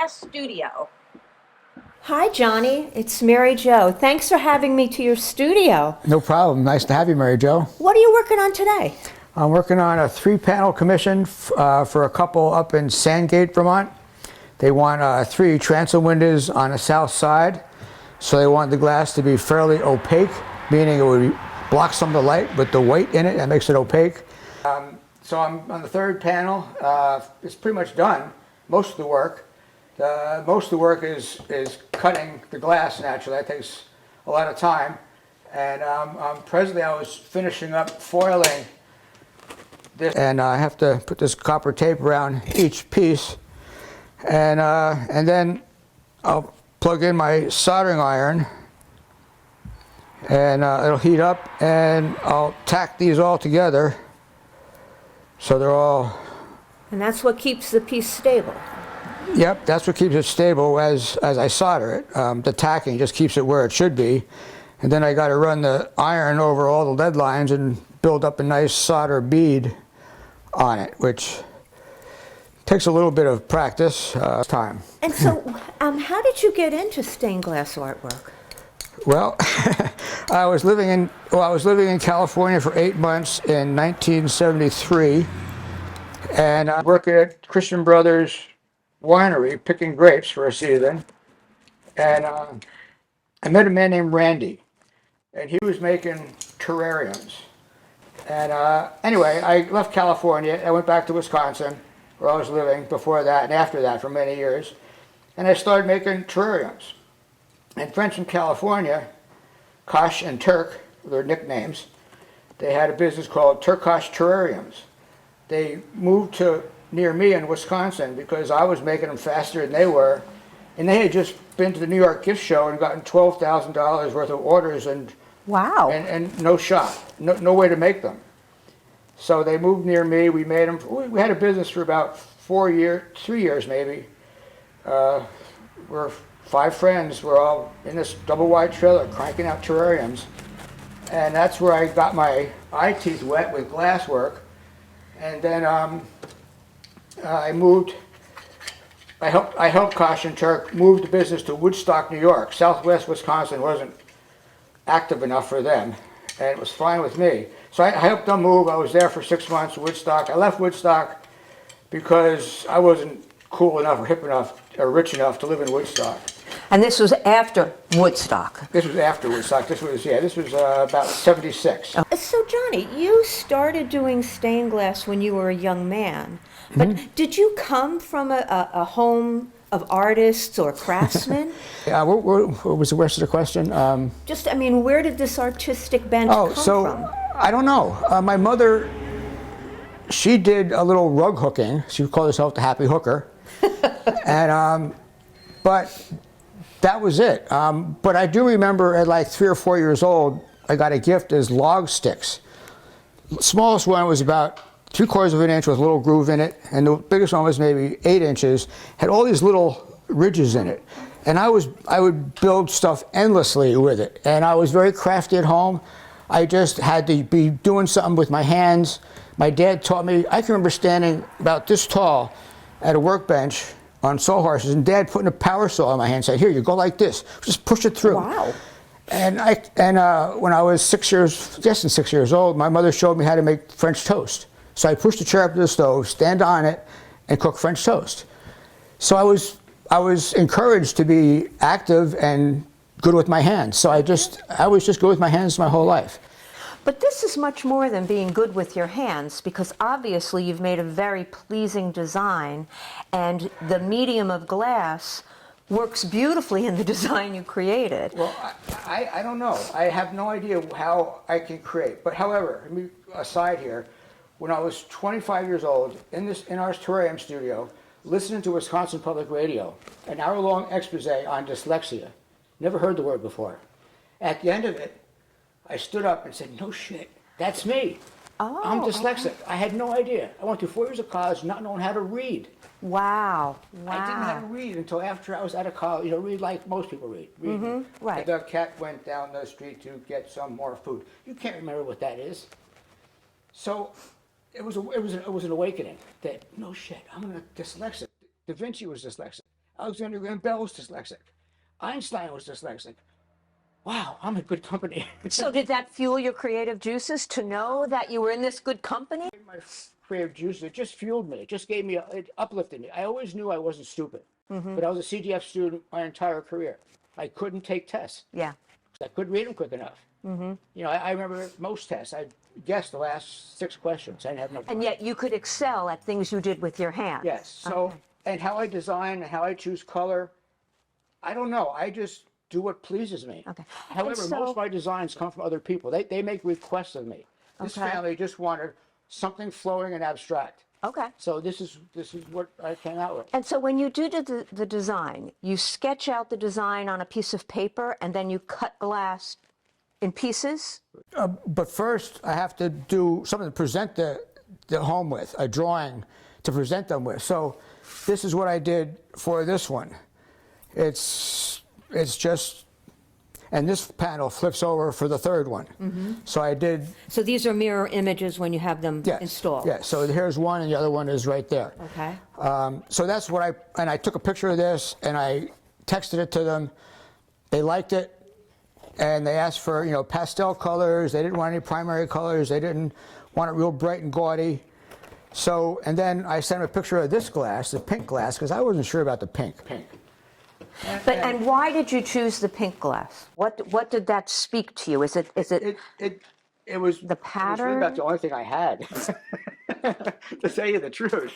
glass studio. Hi, Johnny. It's Mary Jo. Thanks for having me to your studio. No problem. Nice to have you, Mary Jo. What are you working on today? I'm working on a 3-panel commission for a couple up in Sandgate, Vermont. They want 3 transom windows on the south side, so they want the glass to be fairly opaque, meaning it would block some of the light with the white in it. That makes it opaque. So I'm on the 3rd panel. It's pretty much done, most of the work. Most of the work is cutting the glass naturally. That takes a lot of time. And presently I was finishing up foiling this. And I have to put this copper tape around each piece. And then I'll plug in my soldering iron. And it'll heat up. And I'll tack these all together so they're all... And that's what keeps the piece stable. Yep, that's what keeps it stable as I solder it. The tacking just keeps it where it should be. And then I got to run the iron over all the lead lines and build up a nice solder bead on it, which takes a little bit of practice, time. And so, how did you get into stained glass artwork? Well, I was living in California for 8 months in 1973, and I worked at Christian Brothers winery picking grapes for a season, and I met a man named Randy, and he was making terrariums. And anyway, I left California. I went back to Wisconsin, where I was living before that and after that for many years, and I started making terrariums. And friends from California, Kosh and Turk, their nicknames, they had a business called Turkosh Terrariums. They moved to near me in Wisconsin because I was making them faster than they were, and they had just been to the New York gift show and gotten $12,000 worth of orders, and wow, and no shot, no way to make them. So they moved near me. We made them. We had a business for about 3 years maybe. We're 5 friends. We're all in this double wide trailer cranking out terrariums, and that's where I got my eye teeth wet with glass work, and then. I helped Kosh and Turk move the business to Woodstock, New York. Southwest Wisconsin wasn't active enough for them, and it was fine with me. So I helped them move. I was there for 6 months in Woodstock. I left Woodstock because I wasn't cool enough or hip enough or rich enough to live in Woodstock. And this was after Woodstock? This was after Woodstock. This was about 76. Oh. So Johnny, you started doing stained glass when you were a young man. But did you come from a home of artists or craftsmen? Yeah, what was the rest of the question? Just, I mean, where did this artistic bent come from? I don't know. My mother, she did a little rug hooking. She called herself the Happy Hooker. And, but that was it. But I do remember at like 3 or 4 years old, I got a gift as log sticks. The smallest one was about 3/4 of an inch with a little groove in it, and the biggest one was maybe 8 inches, had all these little ridges in it. And I would build stuff endlessly with it, and I was very crafty at home. I just had to be doing something with my hands. My dad taught me, I can remember standing about this tall at a workbench on sawhorses, and Dad putting a power saw in my hand and said, "Here, you go like this, just push it through." Wow. And when I was 6 years old, my mother showed me how to make French toast. So I pushed the chair up to the stove, stand on it, and cook French toast. So I was encouraged to be active and good with my hands. So I was just good with my hands my whole life. But this is much more than being good with your hands, because obviously you've made a very pleasing design, and the medium of glass works beautifully in the design you created. Well, I don't know. I have no idea how I can create. But however, let me aside here. When I was 25 years old, in our terrarium studio, listening to Wisconsin Public Radio, an hour-long expose on dyslexia. Never heard the word before. At the end of it, I stood up and said, "No shit, that's me. Oh, I'm dyslexic." Okay. I had no idea. I went through 4 years of college not knowing how to read. Wow. I didn't know how to read until after I was out of college. Read like most people read. Right. The cat went down the street to get some more food. You can't remember what that is. So it was an awakening that, no shit, I'm dyslexic. Da Vinci was dyslexic. Alexander Graham Bell was dyslexic. Einstein was dyslexic. Wow, I'm in good company. So did that fuel your creative juices to know that you were in this good company? My creative juices, it just fueled me. It just gave me, it uplifted me. I always knew I wasn't stupid, but I was a CGF student my entire career. I couldn't take tests. Yeah. I couldn't read them quick enough. You know, I remember most tests, I guessed the last 6 questions. I didn't have no. And yet you could excel at things you did with your hands. Yes. So, and how I design and how I choose color, I don't know. I just do what pleases me. Okay. However, And so- most of my designs come from other people. They make requests of me. This Okay. family just wanted something flowing and abstract. Okay. So this is what I came out with. And so when you do the design, you sketch out the design on a piece of paper and then you cut glass in pieces? But first, I have to do something to present the home with, a drawing to present them with. So this is what I did for this one. It's just, and this panel flips over for the third one. So I did. So these are mirror images when you have them installed? Yeah, so here's one and the other one is right there. Okay. So that's what I took a picture of this and I texted it to them. They liked it and they asked for, you know, pastel colors. They didn't want any primary colors. They didn't want it real bright and gaudy. So, and then I sent them a picture of this glass, the pink glass, because I wasn't sure about the pink. And why did you choose the pink glass? What did that speak to you? Is it It was the pattern? It was really about the only thing I had, to tell you the truth.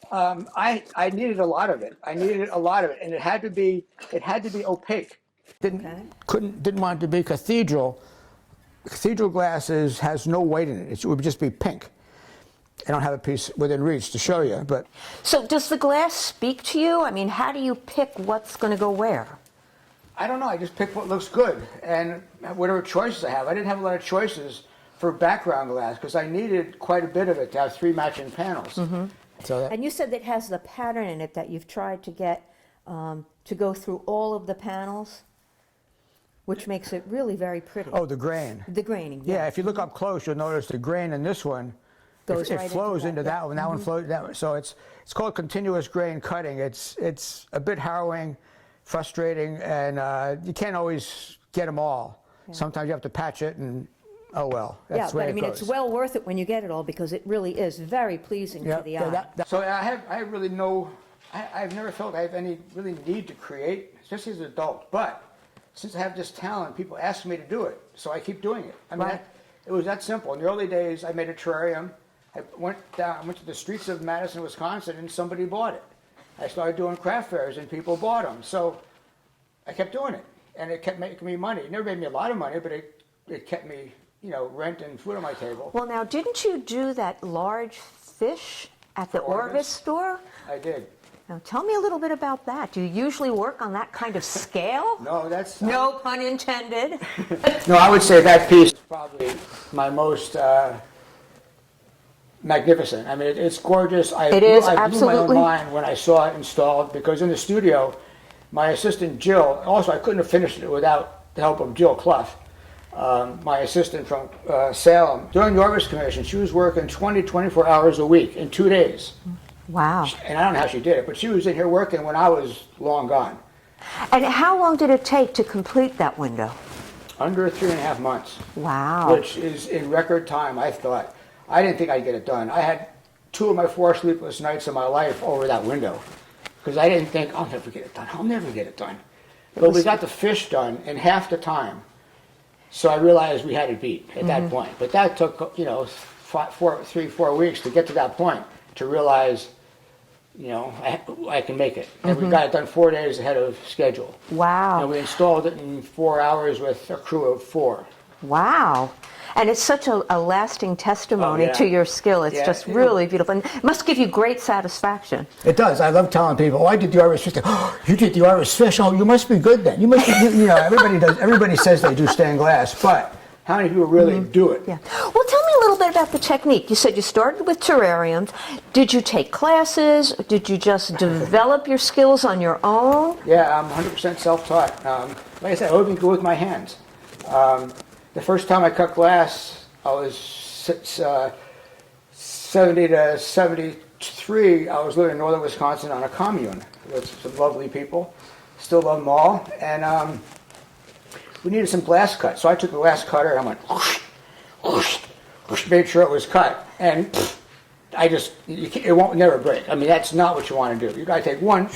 I needed a lot of it. And it had to be opaque. Didn't want it to be cathedral. Cathedral glasses has no weight in it. It would just be pink. I don't have a piece within reach to show you, but. So does the glass speak to you? I mean, how do you pick what's going to go where? I don't know. I just pick what looks good and whatever choices I have. I didn't have a lot of choices for background glass because I needed quite a bit of it to have 3 matching panels. So And you said that has the pattern in it that you've tried to get to go through all of the panels, which makes it really very pretty. Oh, the grain. The graining. Yeah, if you look up close, you'll notice the grain in this one. Goes it right flows into that one. That Mm-hmm. one flows that one. So it's called continuous grain cutting. It's a bit harrowing, frustrating, and you can't always get them all. Yeah. Sometimes you have to patch it, and oh well. That's the way but I mean, it goes. it's well worth it when you get it all because it really is very pleasing to the eye. So I really know. I've never felt I have any really need to create, especially as an adult. But since I have this talent, people ask me to do it, so I keep doing it. I mean, Right. it was that simple. In the early days, I made a terrarium. I went to the streets of Madison, Wisconsin, and somebody bought it. I started doing craft fairs, and people bought them. So I kept doing it, and it kept making me money. It never made me a lot of money, but it kept me, you know, rent and food on my table. Well, now, didn't you do that large fish at the Orvis store? I did. Now, tell me a little bit about that. Do you usually work on that kind of scale? No, that's No pun intended. No, I would say that piece is probably my most magnificent. I mean, it's gorgeous. I blew my absolutely. own mind when I saw it installed because in the studio, my assistant Jill, also I couldn't have finished it without the help of Jill Clough, my assistant from Salem. During the Orvis Commission, she was working 24 hours a week in 2 days. Wow. And I don't know how she did it, but she was in here working when I was long gone. And how long did it take to complete that window? Under 3.5 months. Wow. Which is in record time, I thought. I didn't think I'd get it done. I had 2 of my 4 sleepless nights of my life over that window because I didn't think, I'll never get it done. I'll never get it done. But we got the fish done in half the time. So I realized we had it beat at that point. But that took, you know, 3-4 weeks to get to that point to realize, you know, I can make it. And we got it done 4 days ahead of schedule. Wow. And we installed it in 4 hours with a crew of 4. Wow. And it's such a lasting testimony to your skill. It's just really beautiful. And it must give you great satisfaction. It does. I love telling people, oh, I did the Orvis fish. Oh, you did the Orvis fish. Oh, you must be good then. You must be, you know, everybody does. Everybody says they do stained glass, but how many people really do it? Yeah. Well, tell me a little bit about the technique. You said you started with terrariums. Did you take classes? Did you just develop your skills on your own? Yeah, I'm 100% self-taught. Like I said, I always go with my hands. The first time I cut glass, I was 70 to 73. I was living in northern Wisconsin on a commune with some lovely people. Still love them all. And we needed some glass cut. So I took the glass cutter and I went, whoosh, whoosh, whoosh, made sure it was cut. And it won't never break. I mean, that's not what you want to do. You got to take one,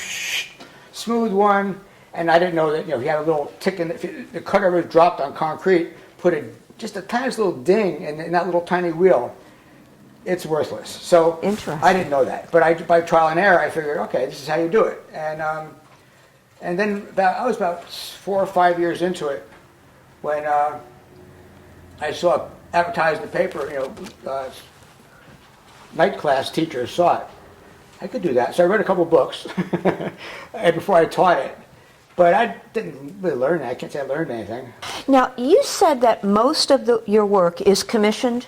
smooth one. And I didn't know that, if you had a little tick in the cutter was dropped on concrete, put just a tiniest little ding in that little tiny wheel, it's worthless. So interesting. I didn't know that. But by trial and error, I figured, okay, this is how you do it. And then I was about 4 or 5 years into it when I saw advertised in the paper, night class teachers saw it. I could do that. So I read a couple books before I taught it. But I didn't really learn it. I can't say I learned anything. Now, you said that most of your work is commissioned.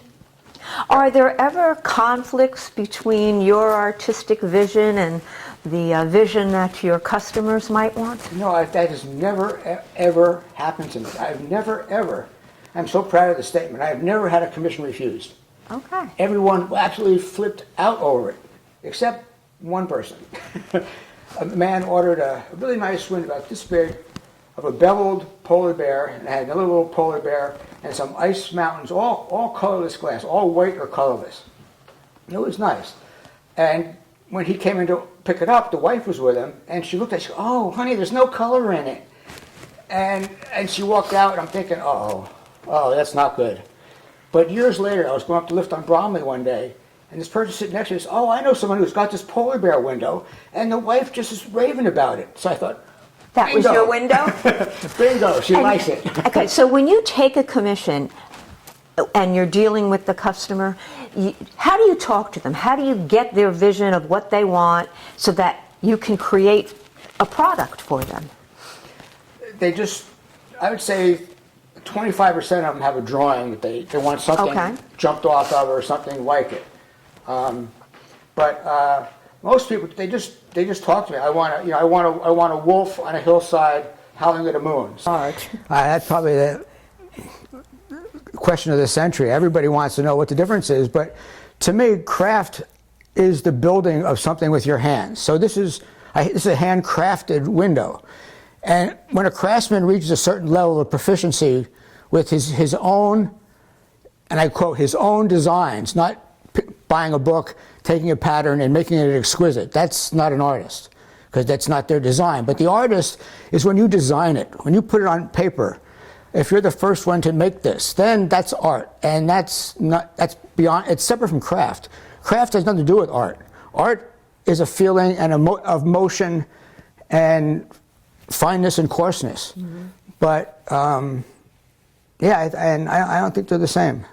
Are there ever conflicts between your artistic vision and the vision that your customers might want? No, that has never, ever happened to me. I've never, ever. I'm so proud of the statement. I've never had a commission refused. Okay. Everyone absolutely flipped out over it, except one person. A man ordered a really nice window about this big of a beveled polar bear, and it had another little polar bear and some ice mountains, all colorless glass, all white or colorless. It was nice. And when he came in to pick it up, the wife was with him, and she looked at it, she said, "Oh, honey, there's no color in it." And she walked out, and I'm thinking, oh, that's not good. But years later, I was going up to lift on Bromley one day, and this person sitting next to me says, "Oh, I know someone who's got this polar bear window," and the wife just is raving about it. So I thought, that bingo. was your window? Bingo, she likes it. Okay, so when you take a commission and you're dealing with the customer, how do you talk to them? How do you get their vision of what they want so that you can create a product for them? I would say 25% of them have a drawing that they want something jumped off of or something like it. But most people, they just talk to me. I want a wolf on a hillside howling at a moon. Art. That's probably the question of the century. Everybody wants to know what the difference is, but to me, craft is the building of something with your hands. So this is a handcrafted window. And when a craftsman reaches a certain level of proficiency with his own, and I quote, his own designs, not buying a book, taking a pattern and making it exquisite. That's not an artist, because that's not their design. But the artist is when you design it, when you put it on paper. If you're the first one to make this, then that's art. And that's beyond, it's separate from craft. Craft has nothing to do with art. Art is a feeling and of motion and fineness and coarseness. Mm-hmm. But yeah, and I don't think they're the same.